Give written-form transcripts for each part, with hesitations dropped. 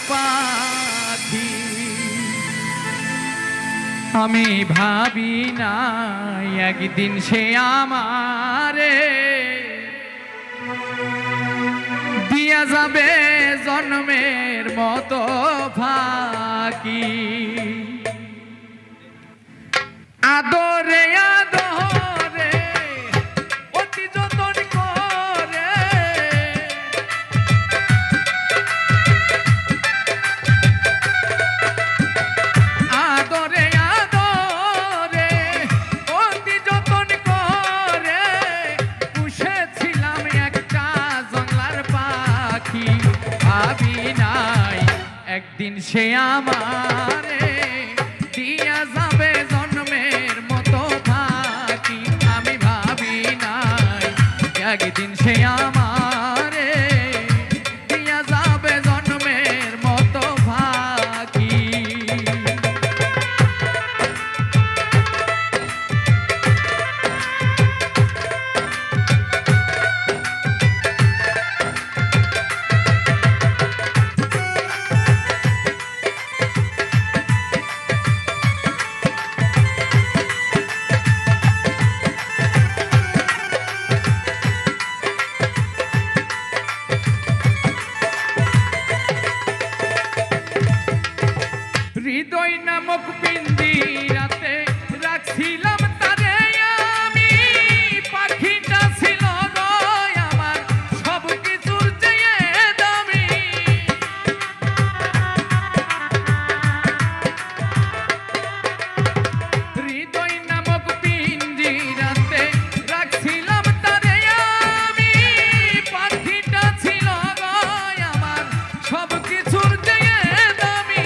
পাখি। আমি ভাবি না একদিন সে আমারে দিয়া যাবে জন্মের মতো ফাঁকি। আদরে আদরে অতি যতন করে আদরে আদরে অতি যতন করে পুষেছিলাম একটা জংলার পাখি। ভাবি নাই একদিন সে আমারে দিয়া যাবে জন্মের মতো ফাঁকি। আমি ভাবি নাই একদিন সে আমারে দিয়া যাবে জন্মের মতো ফাঁকি। হৃদয় নামক পিঞ্জিরাতে রাখছিলাম তারে আমি। পাখিটা ছিল গো আমার সব কিছুর চেয়ে দামি। হৃদয় নামক পিঞ্জিরাতে রাখছিলাম তারে আমি। পাখিটা ছিল গো আমার সব কিছুর চেয়ে দামি।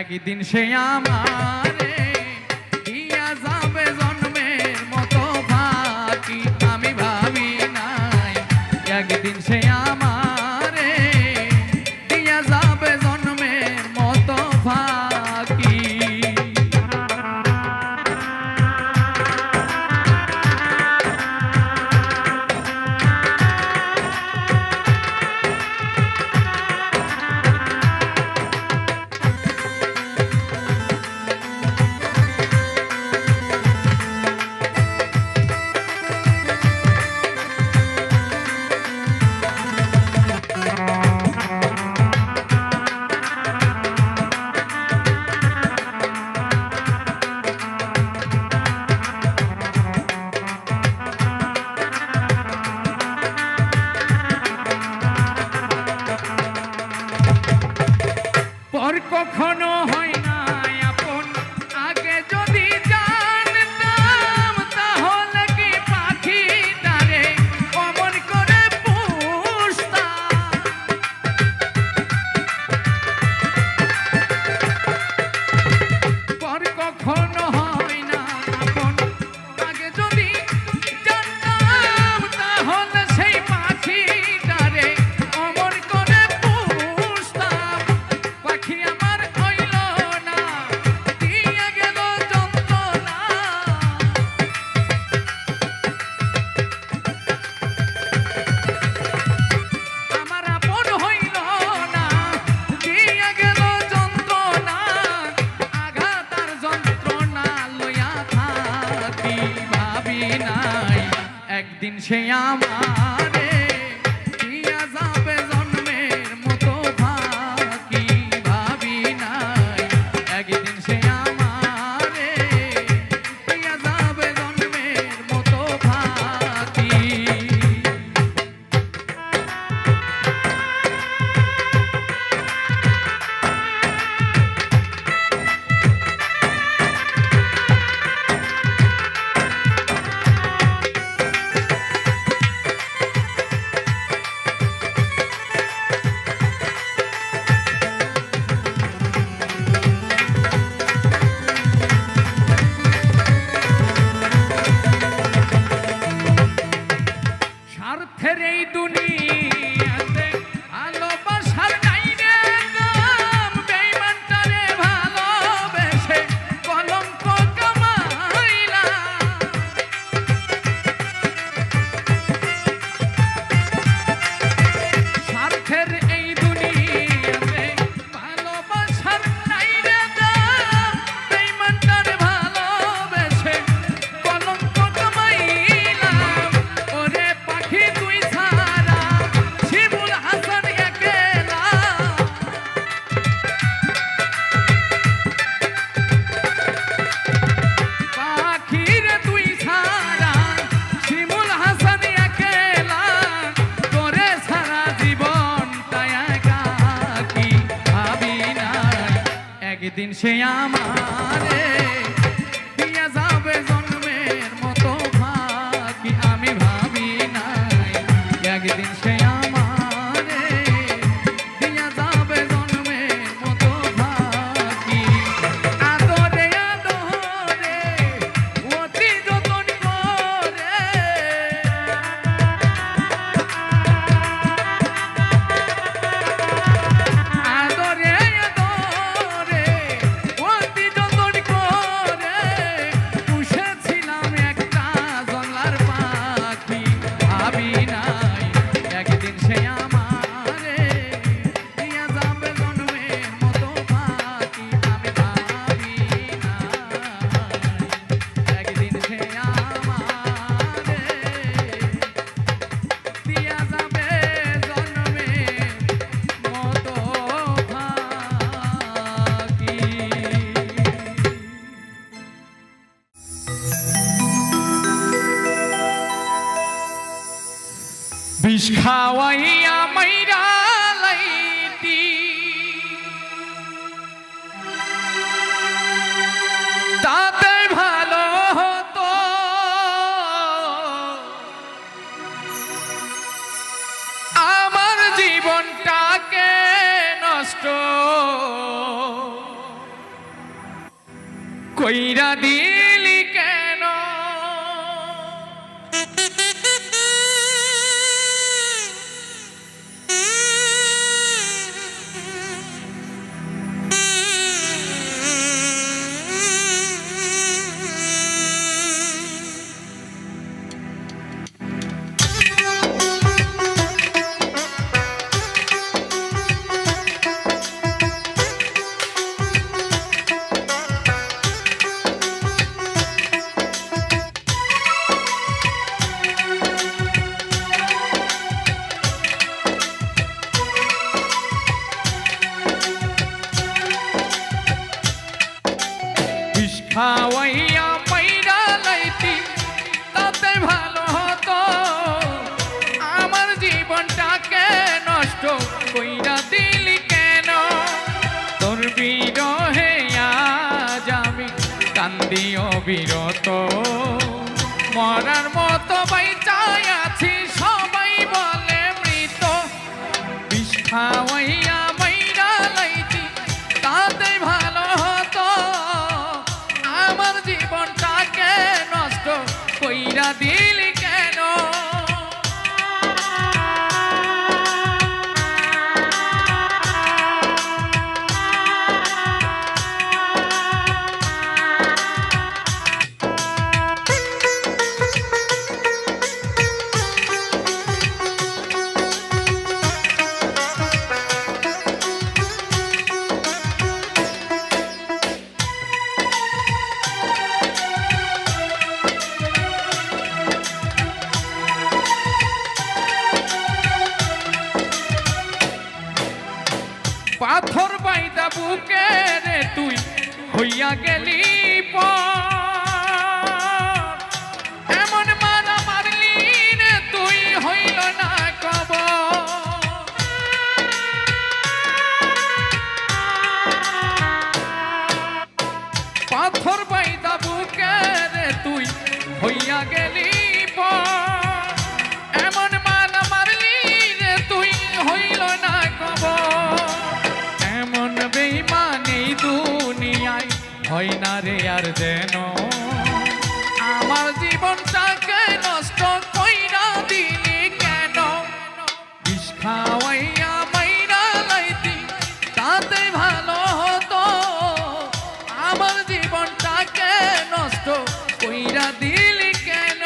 একদিন সে আমারে দিয়া যাবে জন্মের মতো ফাঁকি। আমি ভাবি নাই একদিন সে আমারে দিয়া যাবে জন্মের মতো ফাঁকি। পর কখনো হয় না আপন, আগে যদি জানতাম তাহলে কি পাখিটারে অমন করে পুষতাম। পর কখনো হয় না আপন, আগে যদি জানতাম তাহলে সেই পাখিটারে অমন করে পুষতাম। পাখি আমার হইল না, দিয়া গেল যন্ত্রণা। আমার আপন হইল না, দিয়া গেল যন্ত্রণা। আঘাত আর যন্ত্রণা লইয়া থাকি। ভাবি নাই একদিন সে আমারে দিয়া যাবে জন্মের মতো ফাঁকি। ভাবি নাই একদিন সে আমারে দিয়া যাবে জন্মের মতো ফাঁকি। একদিন সে আমারে দিয়া যাবে জন্মের মতো ফাঁকি আমি ভাবি নাই একদিন সে আমারে দিয়া যাবে জন্মের মতো ফাঁকি আদরে আদরে অতি যতন করে আদরে আদরে অতি যতন করে পুষেছিলাম একটা জংলার পাখি ভাবি নাই একদিন সে আমারে দিয়া যাবে জন্মের মতো ফাঁকি আমি ভাবি নাই একদিন সে আমারে দিয়া যাবে জন্মের মতো ফাঁকি বিষ খাওয়াইয়া মাইরা লাইতি তাতে ভালো হতো আমার জীবনটাকে নষ্ট কইরা দিলি কেন বিষ খাওয়াইয়া মাইরা লাইতি তাতে ভালো হতো আমার জীবনটাকে নষ্ট কইরা দিলি কেন তোর বিরহে আজ আমি কান্দি অবিরত মরার মতো বাইচায় আছি সবাই বলে মৃত বিষ খাওয়াইয়া মাইরা লাইতি তাতে ভালো হতো আমার জীবনটাকে নষ্ট কইরা দিলি কেন পাথর বাইদা বুকে রে তুই হইয়া গেলি পর এমন মারা মারলি রে তুই হইল না কবর পাথর বাইদা বুকে রে তুই হইয়া গেলি পর এমন মারা মারলি রে তুই হইল না কবর এমন বেঈমান এই দুনিয়ায় হয় না রে আর যেন আমার জীবনটাকে নষ্ট কইরা দিলি কেন বিষ খাওয়াইয়া মাইরা লাইতি তাতে ভালো হতো আমার জীবনটাকে নষ্ট কইরা দিলি কেন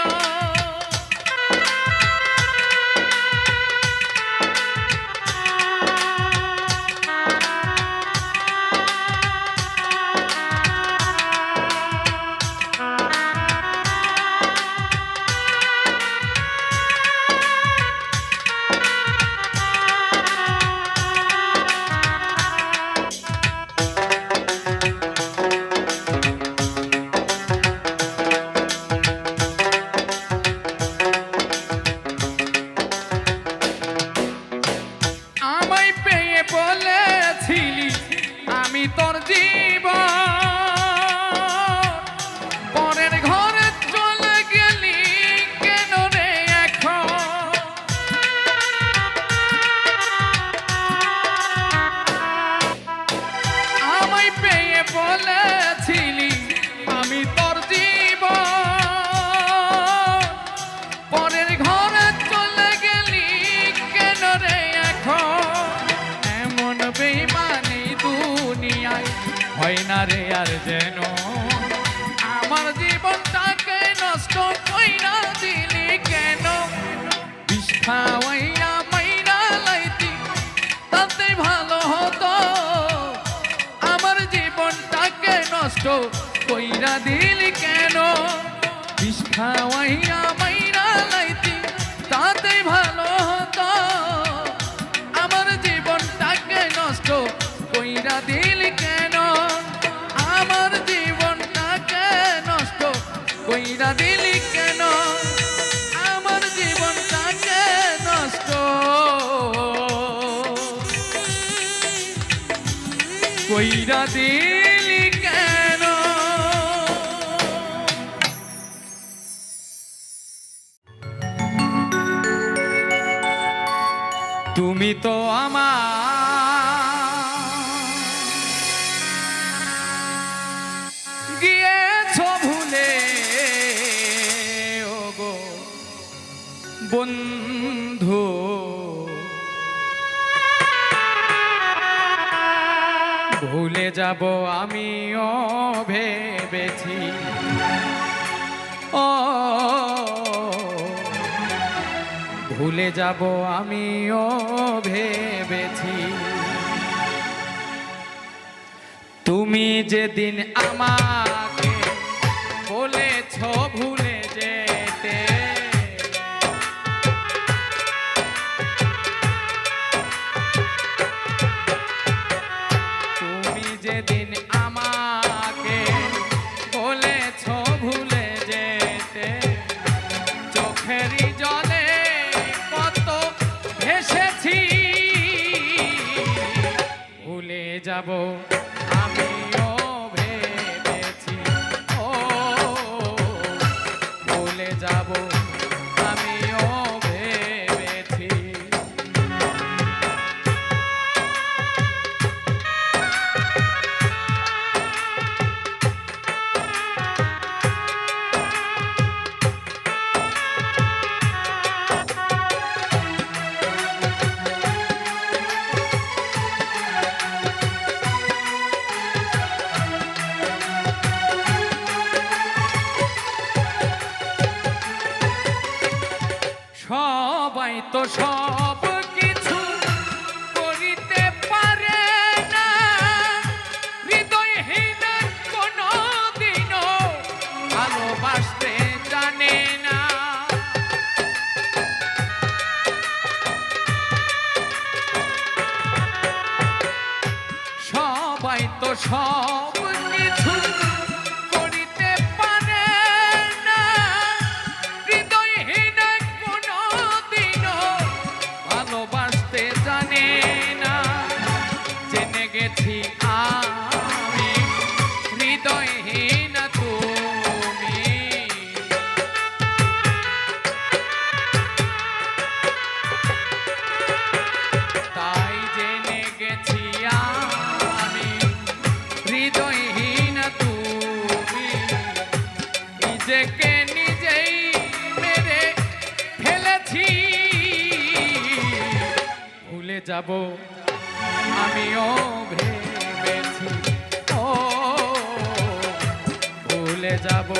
তোর জীবন পরের ঘরে চলে গেলি কেন রে এখন আমায় পেয়ে বলেছিলি আমি তোর জীবন পরের ঘরে চলে গেলি কেন রে এখন এমন বেইমানি দুনিয়ায় হয় না রে আর যেন আমার জীবনটাকে নষ্ট কইরা দিলি কেন বিষ খাওয়াইয়া মাইরা লাইতি তাতে ভালো হতো আমার জীবনটাকে নষ্ট কইরা দিলি কেন বিষ খাওয়াইয়া মাইরা লাইতি তাতে ভালো হতো আমার জীবনটাকে নষ্ট কইরা দিলি কেন আমার জীবনটাকে নষ্ট কইরা দিলি কেন আমার জীবনটাকে নষ্ট কইরা দিলি কেন তুমি তো আমার গিয়েছো ভুলে ওগো বন্ধু ভুলে যাব আমিও ভেবেছি ও ভুলে যাব আমিও ভেবেছি তুমি যেদিন আমাকে বলেছ ভুলে যেতে তুমি যেদিন আমাকে বলেছ ভুলে যেতে চোখেরই জলে কত ভেসেছি ভুলে যাব আমিও ভেবেছি ও ভুলে যাব আমিও ভেবেছি সবাই তো সব কিছু করিতে পারে না হৃদয়হীন কোনো দিনও ভালোবাসতে জানে না সবাই তো সব কিছু করিতে পারে না হৃদয়হীন কোনো দিনও ভালোবাসতে জানে না জেনে গেছি আমি হৃদয়হীন তুমি তাই জেনে গেছি আমি হৃদয়হীন তুমি নিজেকে নিজেই মেরে ফেলেছি ভুলে যাব আমিও ভেবেছি ও ভুলে যাব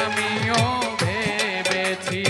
আমিও ভেবেছি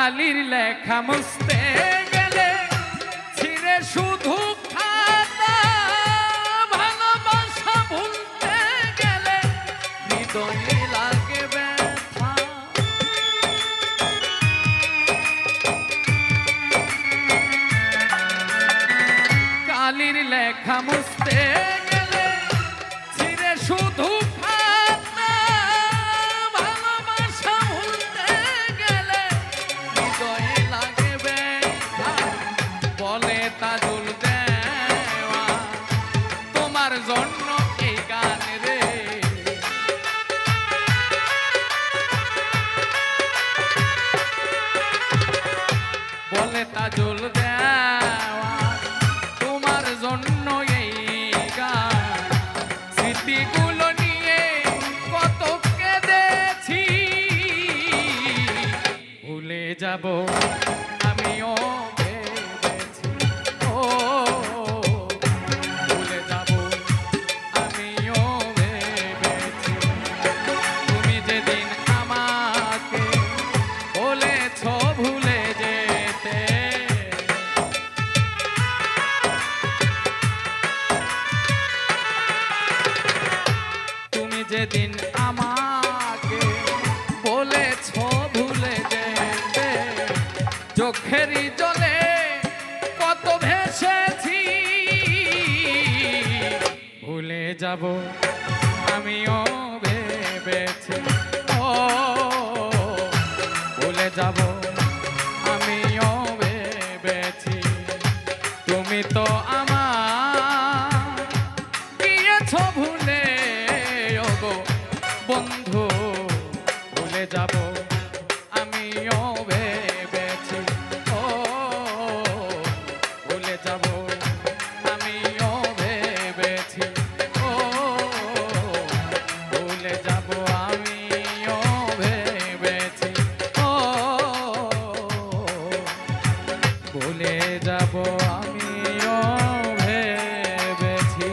কালির লেখা মুছতে গেলে ছিঁড়ে শুধু খাতা, ভালোবাসা ভুলতে গেলে হৃদয়ে লাগে ব্যথা। কালির লেখা মুছতে গেলে ছিঁড়ে শুধু খাতা, ভালোবাসা ভুলতে গেলে হৃদয়ে লাগে ব্যথা। বলে তাজুল দেওয়া তোমার জন্য এই গান রে, বলে তাজুল দেওয়া তোমার জন্য এই গান। স্মৃতিগুলো নিয়ে কত কেঁদেছি, ভুলে যাব আমিও ভেবেছি। ও ভুলে যাব আমিও ভেবেছি। তুমি যেদিন আমাকে বলেছ ভুলে যেতে, তুমি যেদিন আমাকে বলেছ ভুলে যেতে, চোখেরই জলে কত ভেসেছি, ভুলে যাব আমিও ভেবেছি। ও ভুলে যাব আমিও ভেবেছি। তুমি তো আমার গিয়েছ ভুলে, ওগো বন্ধু ভুলে যাব আমিও ভেবেছি। ও ভুলে যাব আমিও ভেবেছি। ও ভুলে যাব আমিও ভেবেছি। ও ভুলে যাব আমিও ভেবেছি।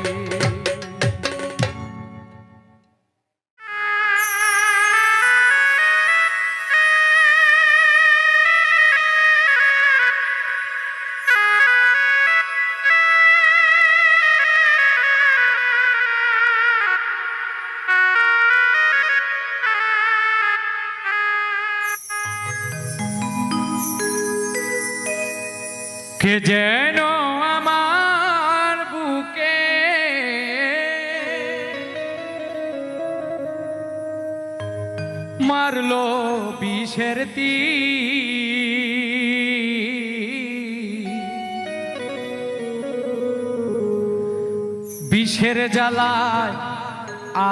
কে যেন আমার বুকে মারলো বিষের তীর, বিষের জ্বালায়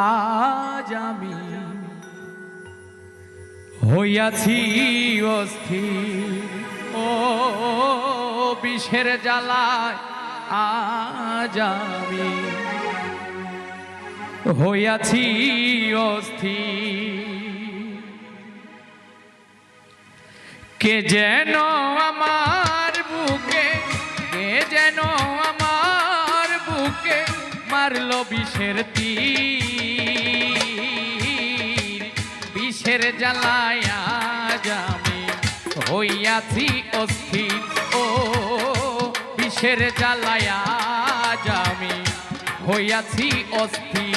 আজ আমি হইয়াছি অস্থির। ও বিষের জ্বালায় আজ আমি হইয়াছি অস্থির। কে যেন আমার বুকে, কে যেন আমার বুকে মারলো বিষের তীর, বিষের জ্বালায় আজ আমি হইয়াছি অস্থির। ও বিষের জ্বালায় আজ আমি হইয়াছি অস্থির।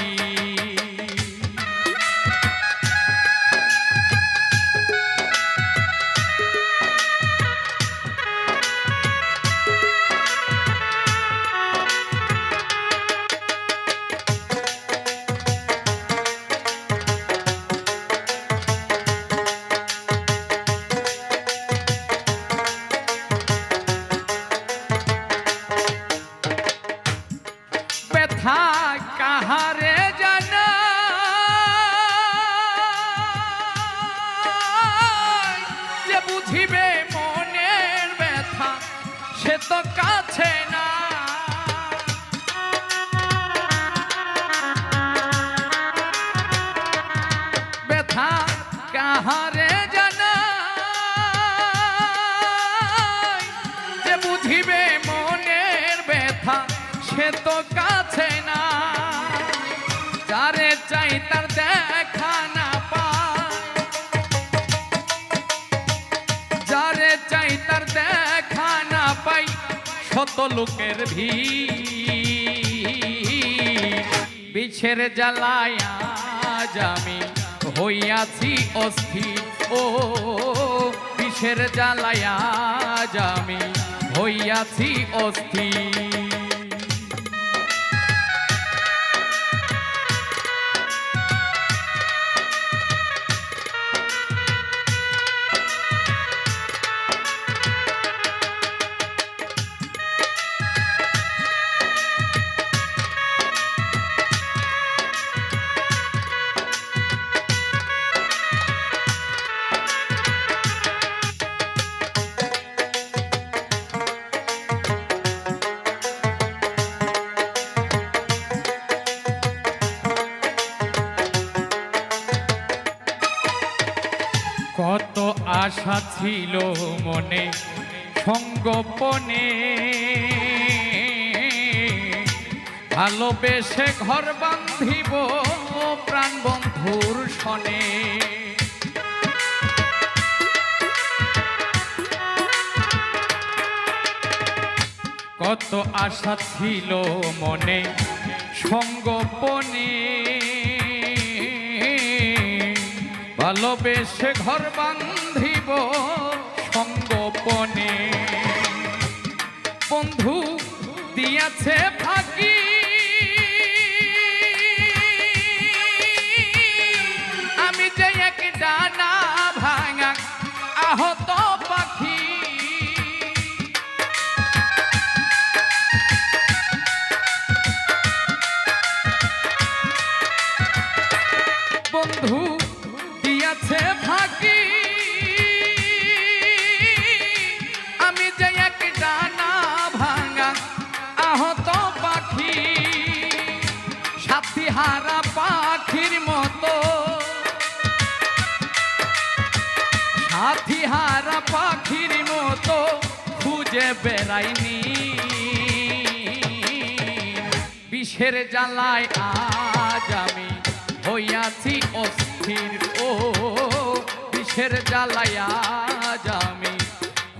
ব্যথা কাহারে জানাই, যে বুঝিবে মনের ব্যথা সে তো কাছে না। ব্যথা কাহারে জানাই, যে বুঝিবে মনের ব্যথা সে তো কাছে না। যারে চাই তার দেখা না পায়, যারে শত লোকের ভিড়, বিষের জ্বালায় আজ আমি হইয়াছি অস্থির। ও বিষের জ্বালায় আজ আমি হইয়াছি অস্থির। কত আশা ছিল মনে সঙ্গোপনে, ভালোবেসে ঘর বান্ধিব প্রাণ বন্ধুর সনে। কত আশা ছিল মনে সঙ্গোপনে, ভালোবেসে ঘর বান্ধিব সঙ্গোপনে। বন্ধু দিয়াছে ফাঁকি, আমি যে এক ডানা ভাঙা আহত পাখি। বন্ধু দিয়াছে ফাঁকি, আমি যে এক ডানা ভাঙা আহত পাখি। সাথী হারা পাখির মতো, সাথী হারা পাখির মতো খুঁজে বেড়াইনি। বিষের জ্বালায় আজ আমি হইয়াছি অস্থির। ও বিষের জ্বালায় আজ আমি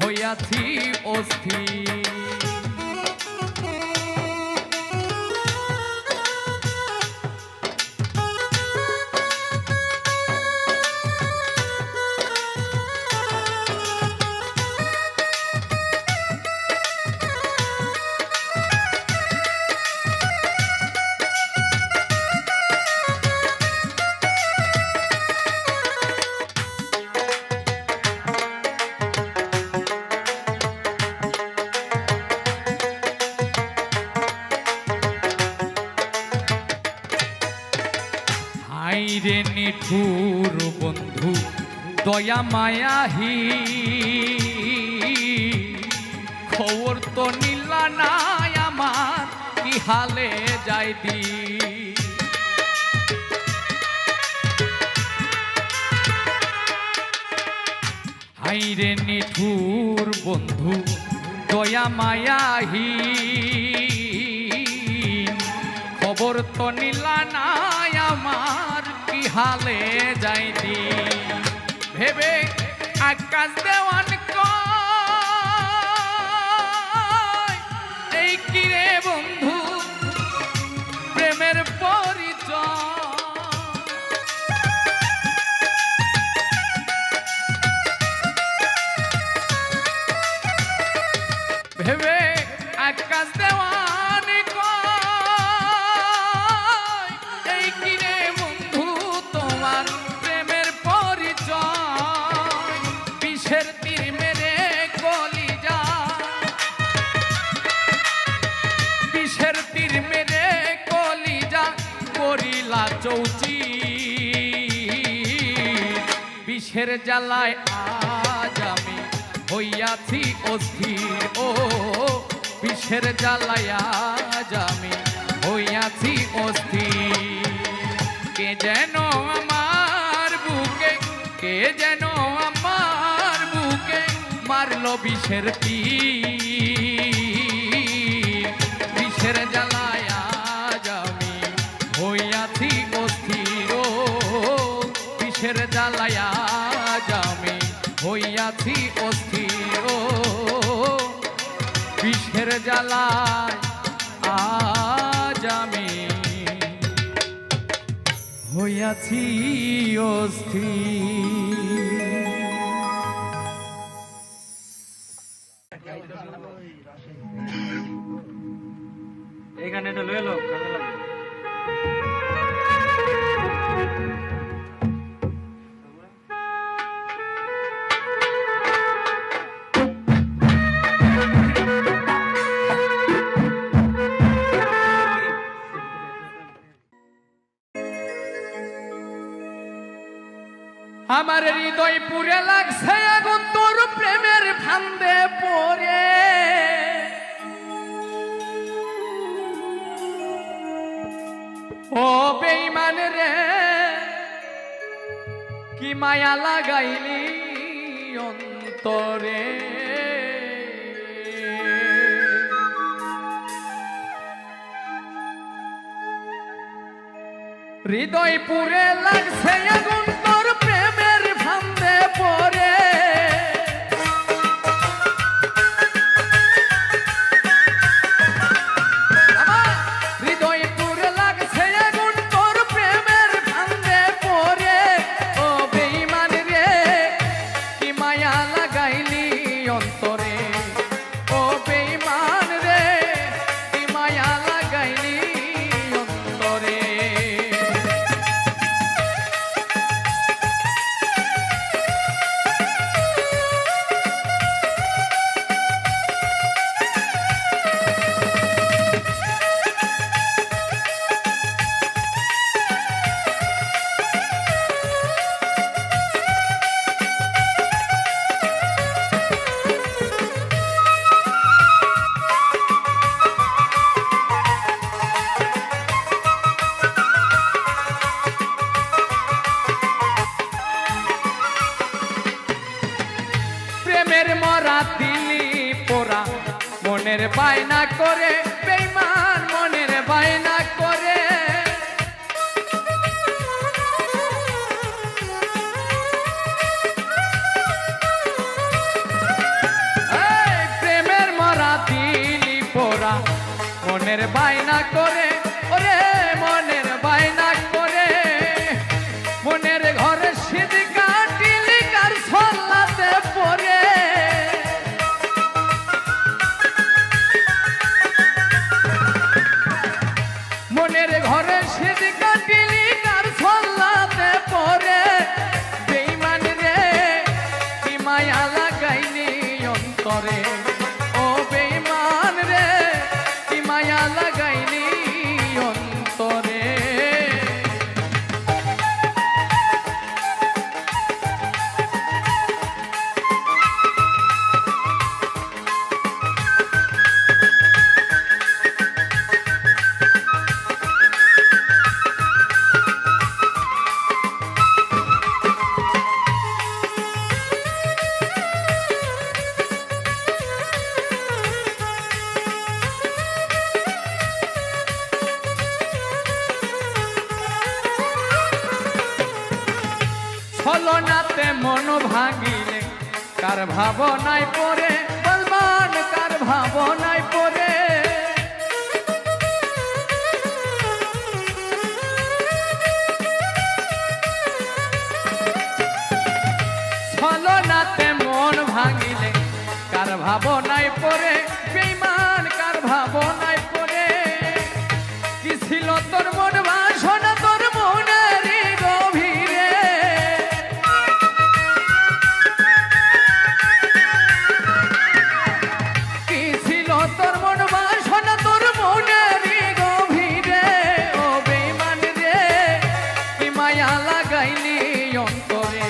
হইয়াছি অস্থির। আইরে নিঠুর বন্ধু দয়া মায়াহি, খবর তো নিলা নাই আমার কি হালে যাইবি। আইরে নিঠুর বন্ধু দয়া মায়াহি, খবর তো নিলা নাই আমার কি হালে যাইনি। ভেবে আকাশ দেওয়ান কয়, এই কিরে বন্ধু প্রেমের পরিচয়। ভেবে আকাশ দেওয়ান কয়, এই কিরে বন্ধু তোমার প্রেমের পরিচয়। বিষের তীর মেরে কলিজা, বিষের তীর মেরে কলিজা করিলা চৌচি। বিষের জ্বালায় আজ আমি হইয়াছি অস্থির। ও বিষের জ্বালায় আজ আমি হইয়াছি অস্থির। কে যেন আমার বুকে, কে যেন আমার বুকে মারলো বিষের তীর। বিষের জ্বালায় আজ আমি হইয়াছি অস্থির। ও বিষের জ্বালায় আজ আমি হইয়াছি অস্থির। ও বিষের দুঃখের জ্বালায় আজ আমি হইয়াছি অস্থির। এখানে তো লয়ে লো কাজে লাগবে। আমার হৃদয় পুরে লাগছে আগুন তোর প্রেমের ফান্দে পড়ে, ও বেঈমান রে কি মায়া লাগাইলি অন্তরে। হৃদয় পুরে লাগছে আগুন তোর প্রেমের ফান্দে পড়ে, হৃদয় পুরে লাগছে আগুন তোর প্রেমের ফান্দে পড়ে, ও বেঈমান রে কি মায়া লাগাইলি অন্তরে, ও বেঈমান রে কি মায়া লাগাইলি অন্তরে। প্রেমের মরা দিলি পোড়া মনের বায়না করে, বেঈমান মনের বায়না করে। এই প্রেমের মরা দিলি পোড়া মনের বায়না করে, ওরে মনের বায়না করে। মনের ঘরে শীত কাটিলি কার ছল্লাতে পড়ে, মনের ঘরে শীত কাটিলি কার ছল্লাতে পড়ে। বেঈমান রে কি মায়া লাগাইলি অন্তরে, ও বেঈমান রে কি মায়া লাগাইলি অন্তরে। ছলনাতে মন ভাঙিলে কার ভাবনায় পড়ে, বলবান কার ভাবনায় পড়ে। ছলনাতে মন ভাঙিলে কার ভাবনায় পড়ে, বেঈমান কার ভাবনায় পড়ে। কি ছিল তোর মন বাসনা তোর মনের গভীরে, কি ছিল তোর মন বাসনা তোর মনের গভীরে। ও বেঈমান রে কি মায়া লাগাইলি অন্তরে,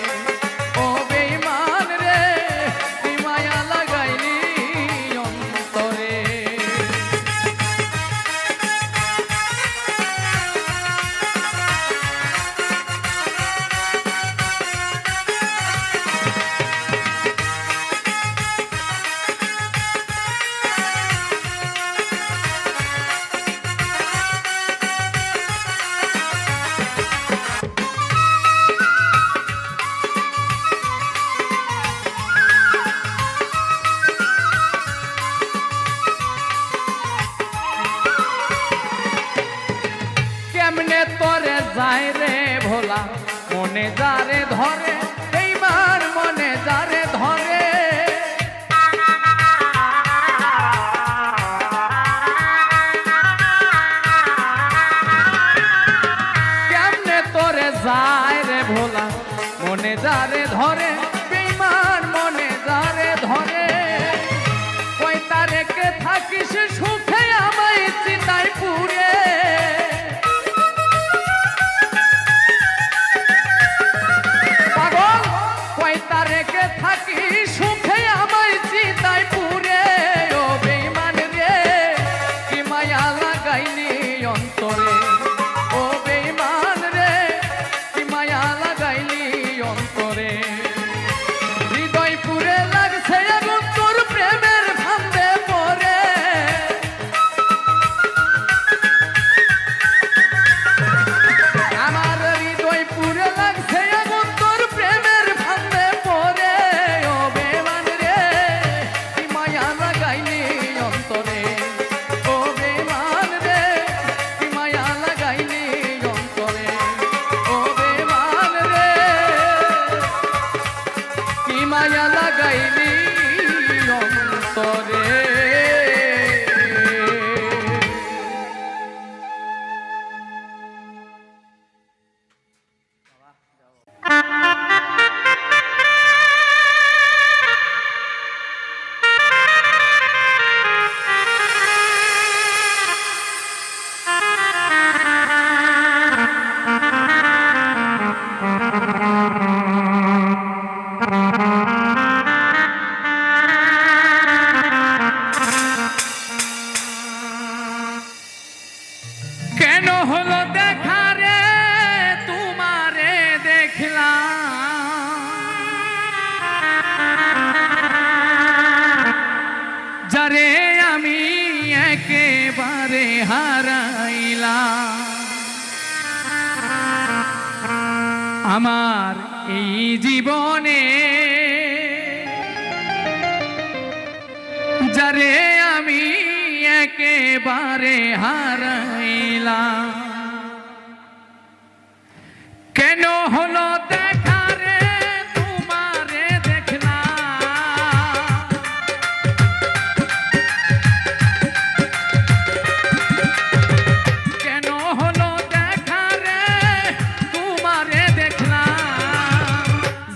ও বেঈমান রে কি মায়া লাগাইলি অন্তরে। ধরে বেঈমান মনে যারে ধরে কেমনে তোরে যায় রে ভোলা মনে যারে ধরে বেঈমান মনে যারে ধরে কই তারেকে থাকিস সুখে আমায় চিতায় পুরে পাগল কই তারেকে থাকি সুখে আমায় চিতায় পুরে ও বেঈমান রে কি মায়া লাগাইলি অন্তরে ও বেঈমান রে কি মায়া লাগাইলি অন্তরে হৃদয় পুরে লাগছে আগুন তোর প্রেমের ফান্দে পড়ে আমার হৃদয় পুরে লাগছে আগুন তোর প্রেমের ফান্দে পড়ে ও বেঈমান রে কি মায়া লাগাইলি অন্তরে ও বেঈমান রে কি মায়া লাগাইলি অন্তরে ও বেঈমান রে কি মায়া লাগাইলি অন্তরে কেন হলো দেখা রে তোমারে দেখলাম যারে আমি একেবারে হারাইলাম আমার এই জীবনে যারে আমি একেবারে হারাইলাম কেন হলো দেখা রে তোমারে দেখলাম কেন হলো দেখা রে তোমারে দেখলাম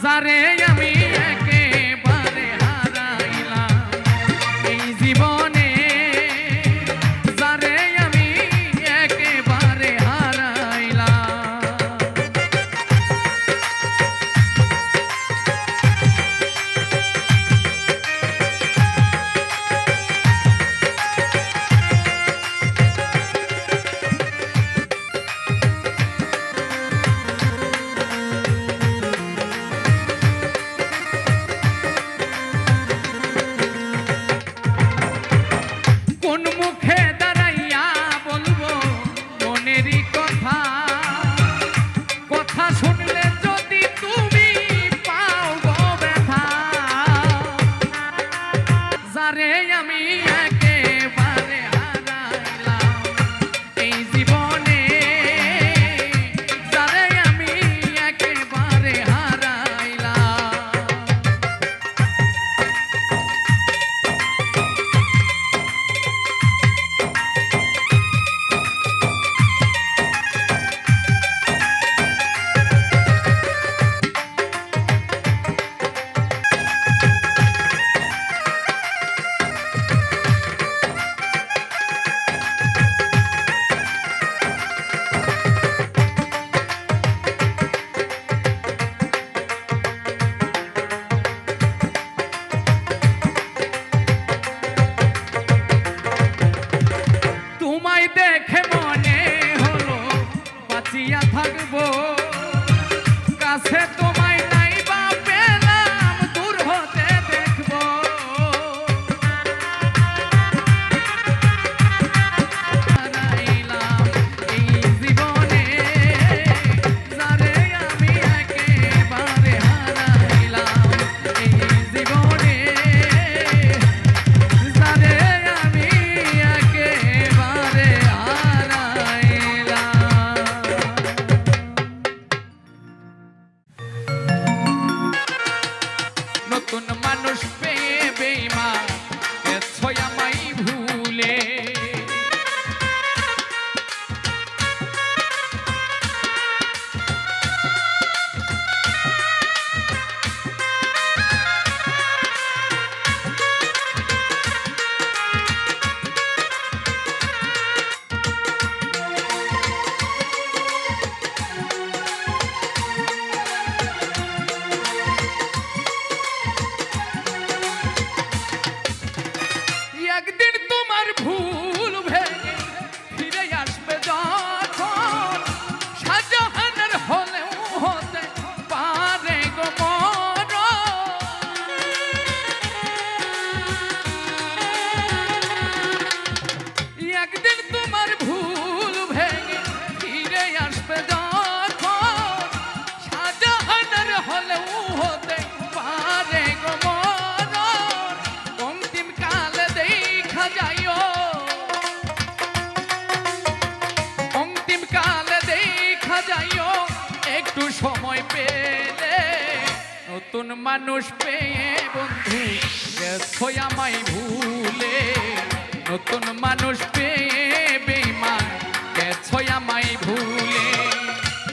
যারে আমি একেবারে হারাইলাম এই জীবনে যারে আমি একেবারে হারাইলাম নতুন মানুষ পেয়ে বেঈমান গেছো আমায় ভুলে। একদিন তোমার ভুল ভেঙে ফিরে আসবে যখন, শাহজাহানের হলেও হতে পারে গো মরণ। একদিন তোমার ভুল ভেঙে ফিরে আসবে যখন, শাহজাহানের হলেও হতে পারে গো মরণ। অন্তিম কালে দেখা যাইও, অন্তিম কালে দেখা যাইও একটু সময় পেলে, নতুন মানুষ পেয়ে বন্ধু গেছো আমায় ভুলে। নতুন মানুষ পেয়ে বেঈমান গেছো আমায় ভুলে।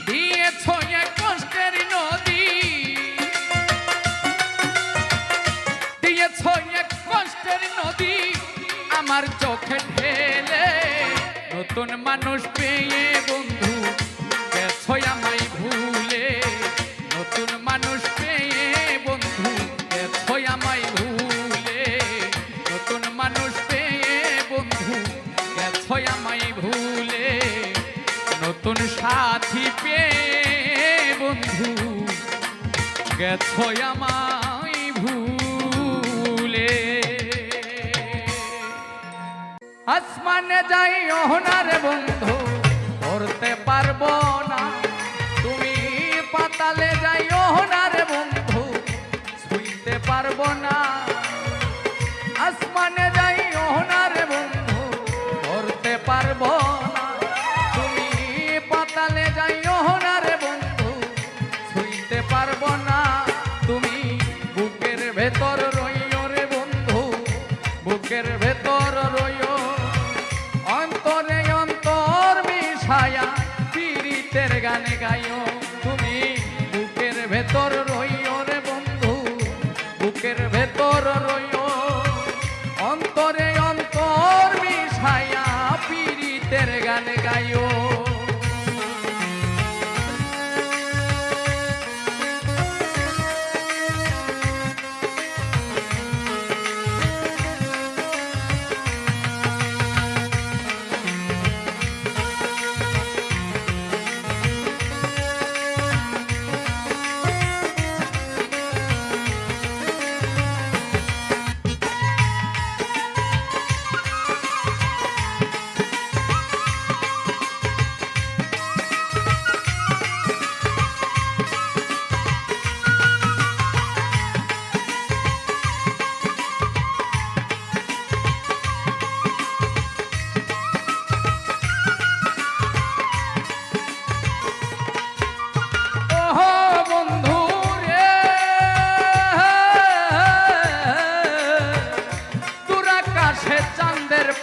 দিয়েছো এক কষ্টের নদী, দিয়েছো এক কষ্টের নদী আমার চোখে ঢেলে, নতুন মানুষ পেয়ে বন্ধু গেছো আমায় ভুলে। নতুন মানুষ পেয়ে বন্ধু গেছো আমায় ভুলে। নতুন মানুষ পেয়ে বন্ধু গেছো আমায় ভুলে। নতুন সাথী পেয়ে বন্ধু গেছো আমায় ভুলে। আসমানে যাই ওহনারে বন্ধু ধরতে পারবো না, তুমি পাতালে যাই ওহনারে বন্ধু ছুঁইতে পারবো না। আসমানে যাই ওহনারে বন্ধু ধরতে পারবো না, তুমি পাতালে যাই ওহনারে বন্ধু ছুঁইতে পারবো না। তুমি বুকের ভেতর রইও রে বন্ধু, বুকের ভেতর রইও, অন্তরে অন্তর মিশায়া পীড়িতের গান গাইও। তুমি বুকের ভেতর রইও রে বন্ধু, বুকের ভেতর রইও, অন্তরে অন্তর মিশায়া পীড়িতের গান গাইও।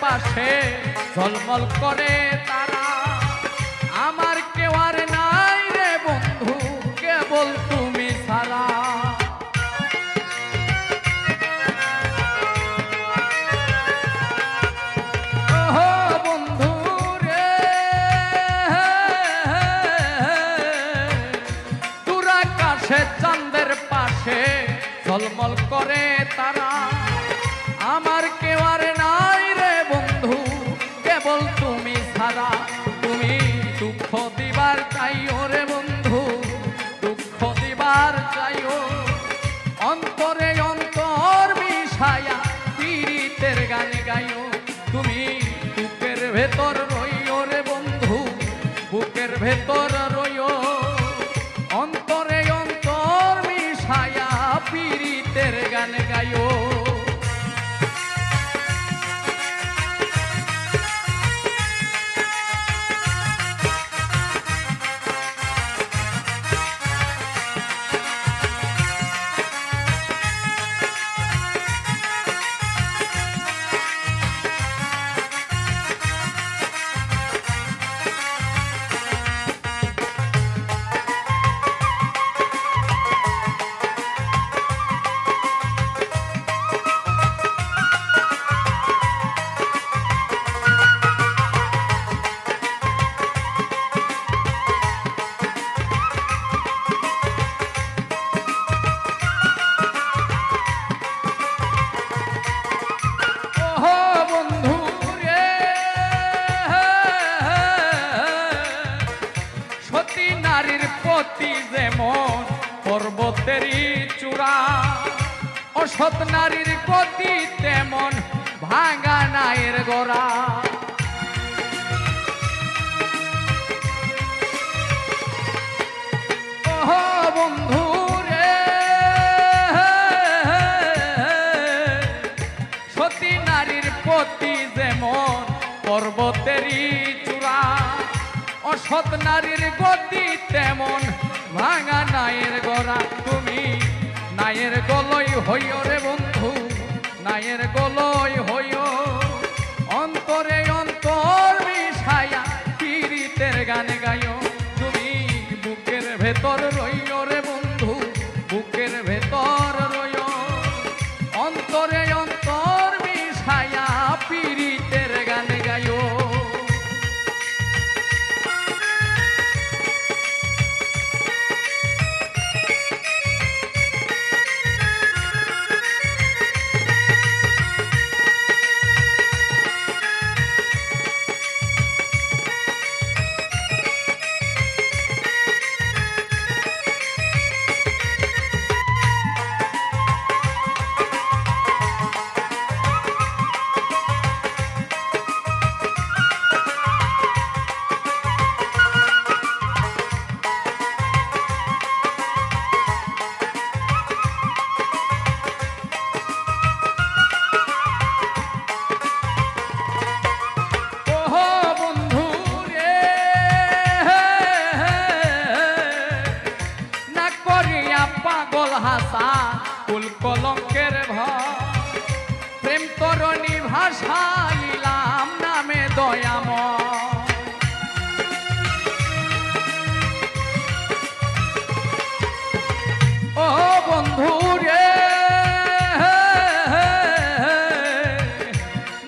পাশে ঝলমল করে তারা, আমার কেউ আর নাই রে বন্ধু কেবল তুমি ছাড়া। ওহো বন্ধু রে, দূর আকাশে চাঁদের পাশে ঝলমল করে তারা, আমার কেউ আর নাই রে বন্ধু কেবল তুমি ছাড়া। তুমি দুঃখ দিবার চাইও রে বন্ধু, দুঃখ দিবার চাইও, অন্তরে অন্তর মিশায়া পীড়িতের গান গাইও। তুমি বুকের ভেতর রইও রে বন্ধু, বুকের ভেতর রইও, অন্তরে অন্তর মিশায়া পীড়িতের গান গাইও। পর্বতেরই চূড়া অসৎ নারীর গতি তেমন ভাঙা নায়ের গোড়া ওহো বন্ধু রে সতী নারীর পতি যেমন পর্বতেরই চূড়া অসৎ নারীর গতি তেমন ভাঙা নায়ের গোড়া তুমি নায়ের গলই হইও রে বন্ধু নায়ের গলই হইও অন্তরে অন্তর মিশায়া পীড়িতের গান গাইও তুমি বুকের ভেতর রইও রে বন্ধু বুকের ভেতর রইও অন্তরে অন্তর মিশায়া পীড়িতের গান গাইও পাগল হাসা কুল কলঙ্কের ভয় প্রেম তরণী ভাষাইলাম নামে দয়াময় ও বন্ধু রে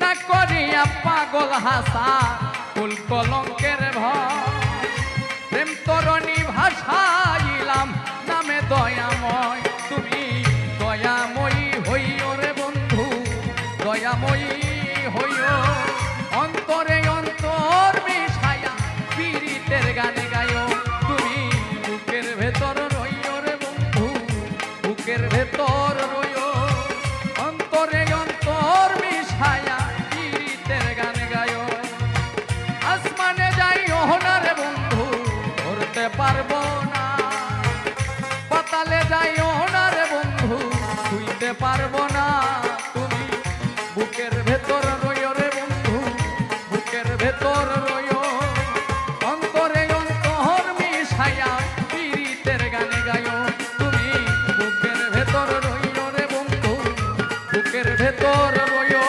না করিয়া পাগল হাসা কুল কলঙ্কের ভয় প্রেম তরণী ভাষাইলাম নামে দয়াময় তুমি দয়াময়ী হইও রে বন্ধু দয়াময়ী হইও অন্তরে অন্তর মিশায়া পীড়িতের গান গাইও তুমি বুকের ভেতর রইও রে বন্ধু বুকের ভেতর রইও অন্তরে অন্তর মিশায়া পীড়িতের গান গাইও আসমানে যাইও না রে বন্ধু ধরতে পারবো না পাতালে যাইও না রে বন্ধু ছুঁইতে পারবো না তুমি বুকের ভেতর রইও রে বন্ধু বুকের ভেতর রইও অন্তরে অন্তর মিশায়া পীড়িতের গানে গাইও তুমি বুকের ভেতর রইও রে বন্ধু বুকের ভেতর রইও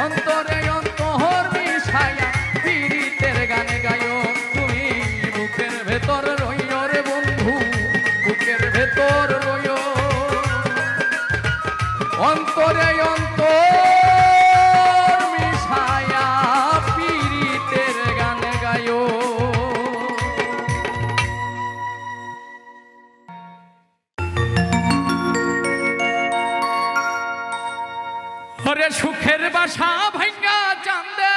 অন্তরে অন্তর মিশায়া পীড়িতের গানে গাইও তুমি বুকের ভেতর রইও রে বন্ধু বুকের ভেতর রইও অন্তরে অন্তর মিশায়া পীড়িতের গান গাইও হরে সুখের বাসা ভাঙ্গা চান্দে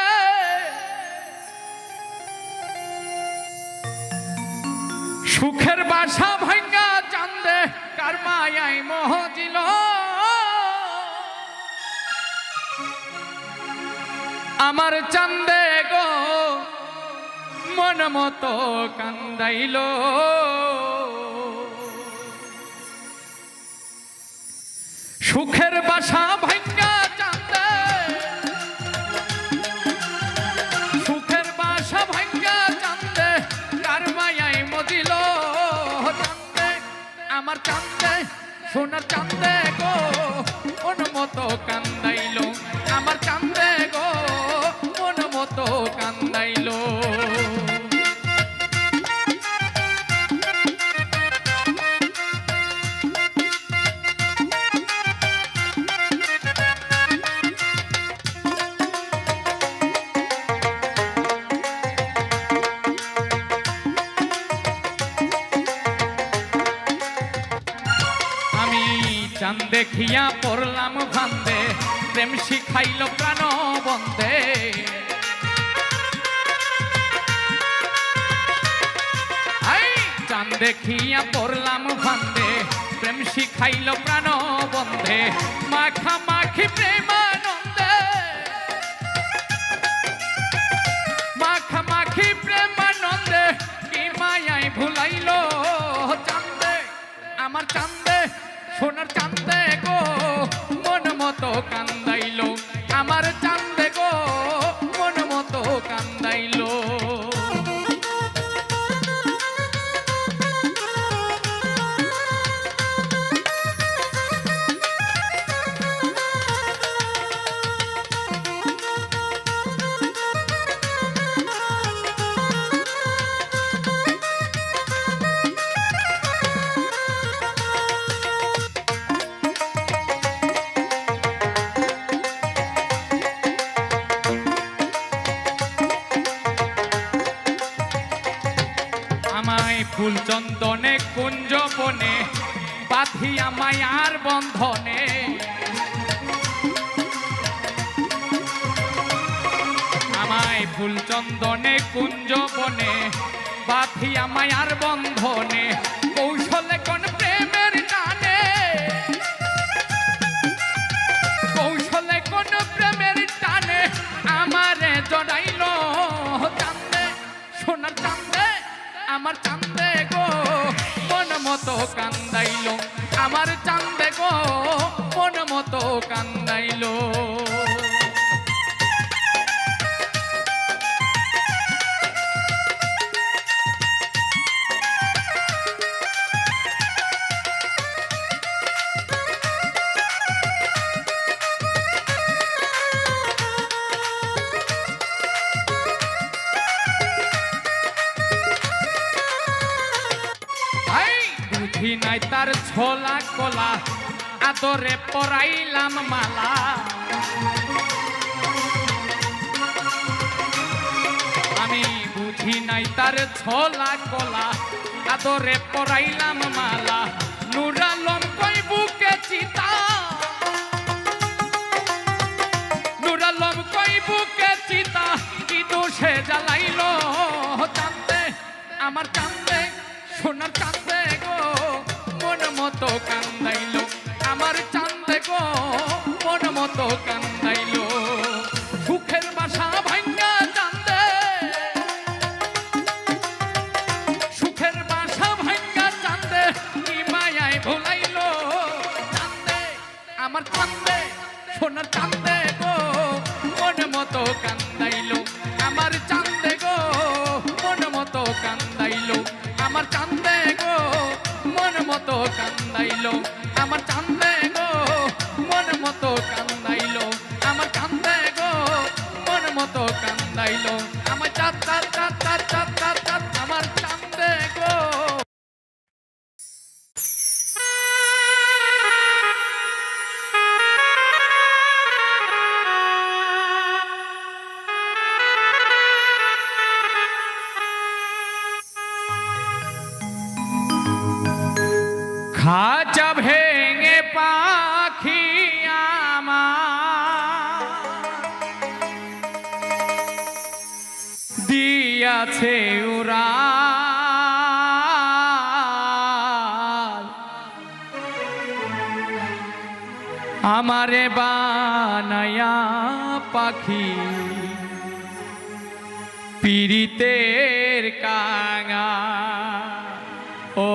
সুখের বাসা ভাঙ্গা চান্দে কার মায়াই মহজিল আমার চান্দে গো মন মতো কান্দাইল সুখের বাসা ভাঙ্গা চান্দে সুখের বাসা ভাঙ্গা চান্দে কার মায়াই মজিল চান্দে আমার চান্দে সোনার চান্দে গো মন মতো কান্দাইল আমার চান্দে গো মন মতো কান্দাইল চাঁদ দেখিয়া পড়লাম ভান্দে প্রেম শিখাইল প্রাণ বন্দে চাঁদ দেখিয়া পড়লাম ফান্দে প্রেম শিখাইল প্রাণ বন্ধে মাখামাখি প্রেমানন্দে মাখামাখি প্রেমানন্দে কি মায়ায় ভুলাইল চান্দে আমার চান্দে সোনার চান্দে গো মন মতো কান্দাইল আমার চান্দে গো মন মতো কান্দাইল আমায় ফুল চন্দনে কুঞ্জ বনে বাঁধিয়া মায়ার বন্ধনে আমায় ফুল চন্দনে কুঞ্জ বনে বাঁধিয়া মায়ার বন্ধনে কৌশলে কোন প্রেমের টানে কৌশলে কোন প্রেমের টানে আমারে জড়াইল চান্দে সোনার চান্দে আমার চান্দে গো মন মতো কান্দাইল আমার চান্দে গো মন মতো কান্দাইল বুঝি নাই তার ছোলা কলা আদরে পরাইলাম মালা আমি বুঝি নাই তার ছোলা কলা আদরে পরাইলাম মালা নুরালম কই বুকে চিতা নুরালম কই বুকে চিতা কি দোষে জ্বালাইল চান্দে আমার চান্দে সোনার চান্দে গো মন মতো কান্দাইল আমার চান্দে গো মন মতো কান্দাইল সুখের বাসা ভাঙ্গা চান্দে সুখের বাসা ভাঙ্গা চান্দে কি মায়ায় ভুলাইল চান্দে আমার চান্দে সোনার চান্দে গো মন মতো কান্দাইল আমার চান্দে গো মন মতো কান্দাইল আমার চান্দে গো মন মতো কান্দাইল আমার চান্দে গো মন মতো কান্দাইল আমার চান্দে গো মন মতো কান্দাইল আমার চাঁদ চাঁদ চাঁদ চাঁদ চাঁদ চাঁদ চাঁদ আমার চান্দে গো খাঁচা ভেঙে পাখি আমার দিয়াছে উড়াল আমারে বানায়া পাখি পীড়িতের কাঙা ও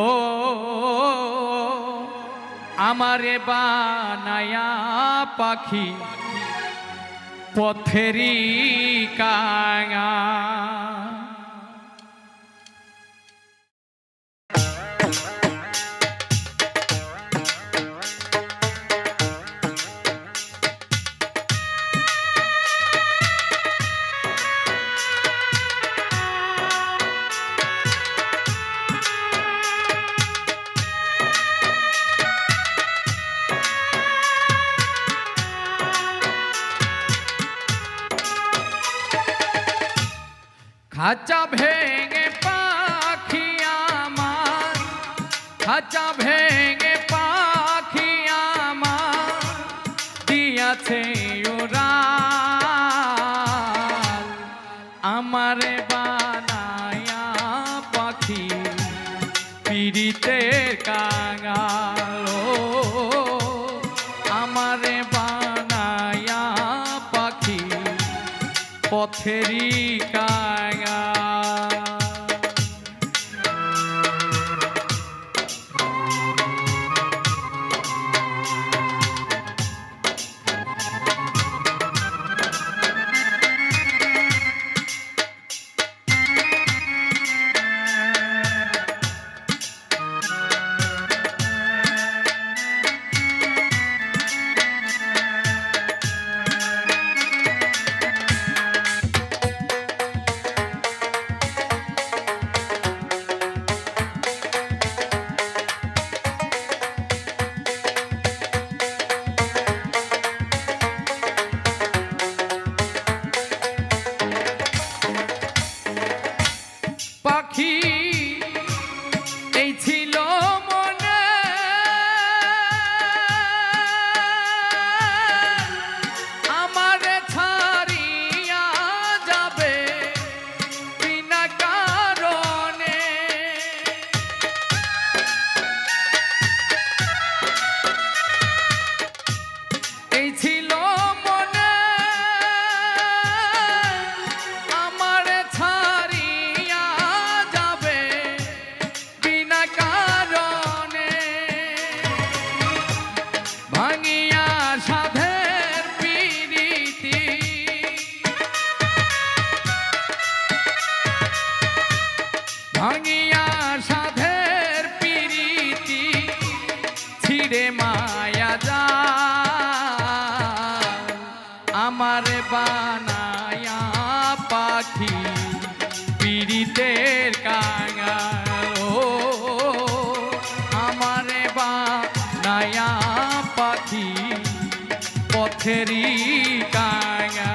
আমারে বানায়া পাখি পথেরি কাঙা খাঁচা ভেঙে পাখি আমার খাঁচা ভেঙে পাখি আমার দিয়াছে উড়াল আমারে বানায়া পাখি পথেরই কাঙা। পাখি এই ছিল মনে, আমারে ছাড়িয়া যাবে বিনা কারণে। এই ছিল মনে, আমারে ছাড়িয়া যাবে বিনা কারণে। ভাঙিয়া সাধের পিরিতি, ভাঙিয়া সাধের পিরিতি, ছিড়ে মায়া যা আমারে বানায়া পাখি পীড়িতের কাঙা। ও আমারে বানায়া পাখি পথেরই কাঙা।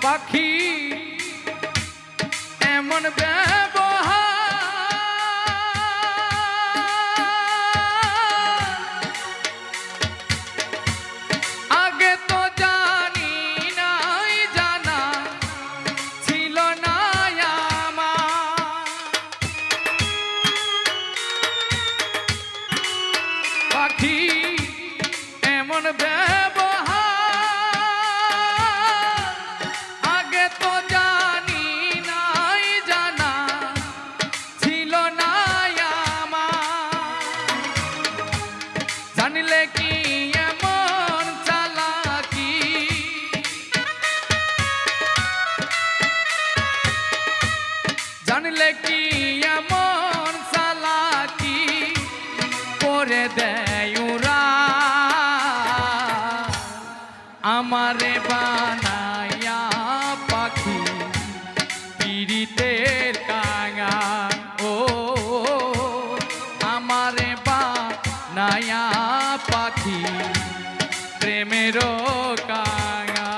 পাখি এমন ব্যবহার আগে তো জানি নাই, জানা ছিল না আমার। পাখি এমন ব্যবহার আগে তো জানি নাই, জানা ছিল না আমার। জানলে কি এমন চালাকি, জানলে কি এমন চালাকি করে দেয় ওরা আমারে বানায়া পাখি পীড়িতের কাঙা। ও আমারে বানায়া পাখি প্রেমেরও কাঙা।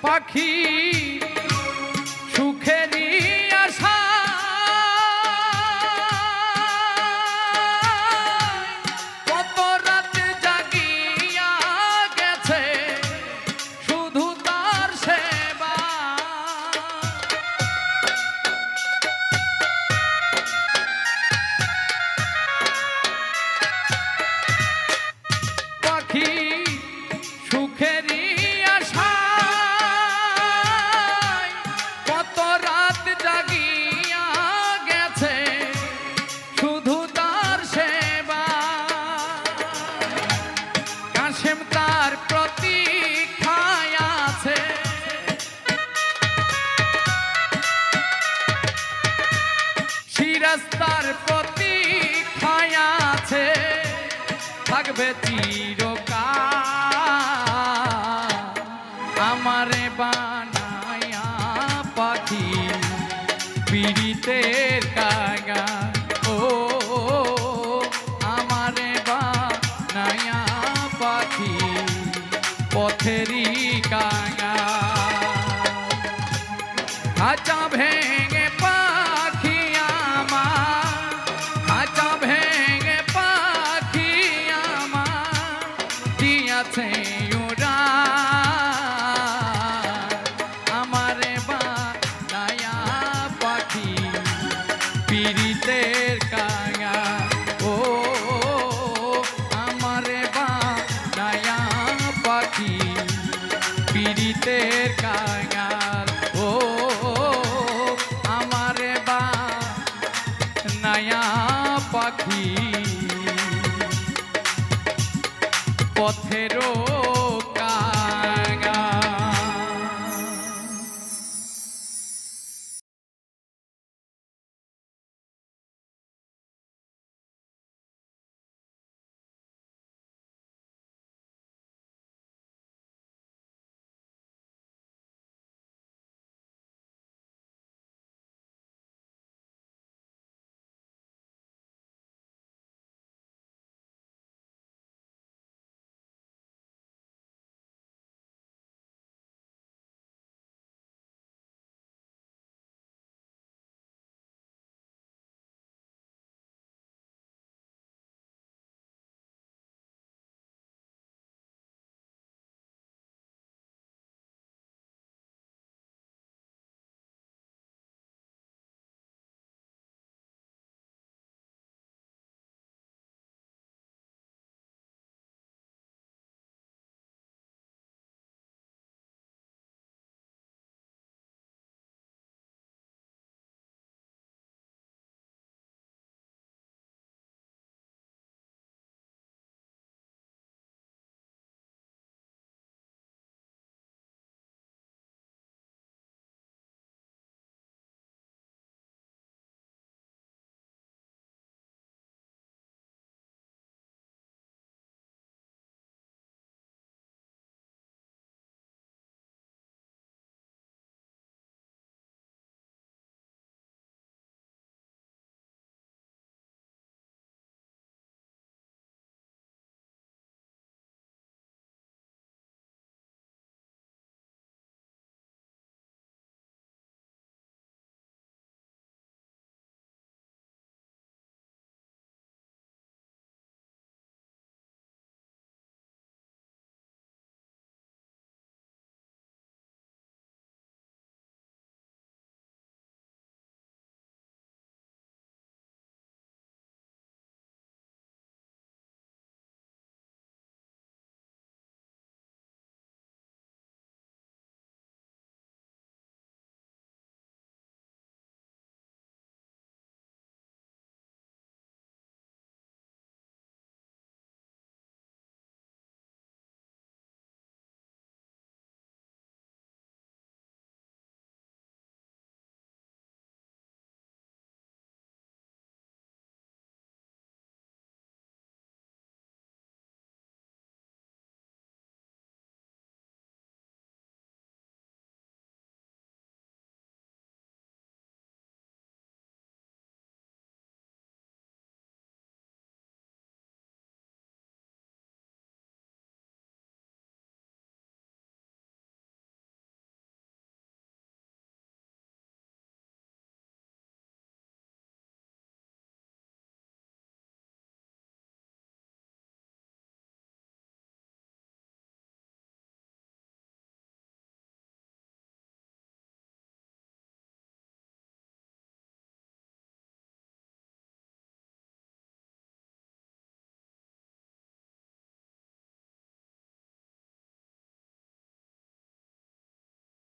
পাখি সুখেরই আশা কত রাত জাগিয়া গেছে শুধু তার সেবা। পাখি সুখেরই আশা প্রেম তার প্রতীক্ষায় আছে, সিরাজ তার প্রতীক্ষায় আছে, থাকবে চিরকাল আমারে বানায়া পাখি পীড়িতের কাগা। ও আমারে বানায়া পাখি পথেরই কাগা। খাঁচা ভেঙে পাখি আমার, খাঁচা ভেঙে পাখি আমার দিয়াছে ওরা আমারে বানায়া পাখি পীড়িতের কাঙা। ও আমারে বানায়া পাখি পীড়িতের কাঙাল। ও আমারে বানায়া পাখি পথেরও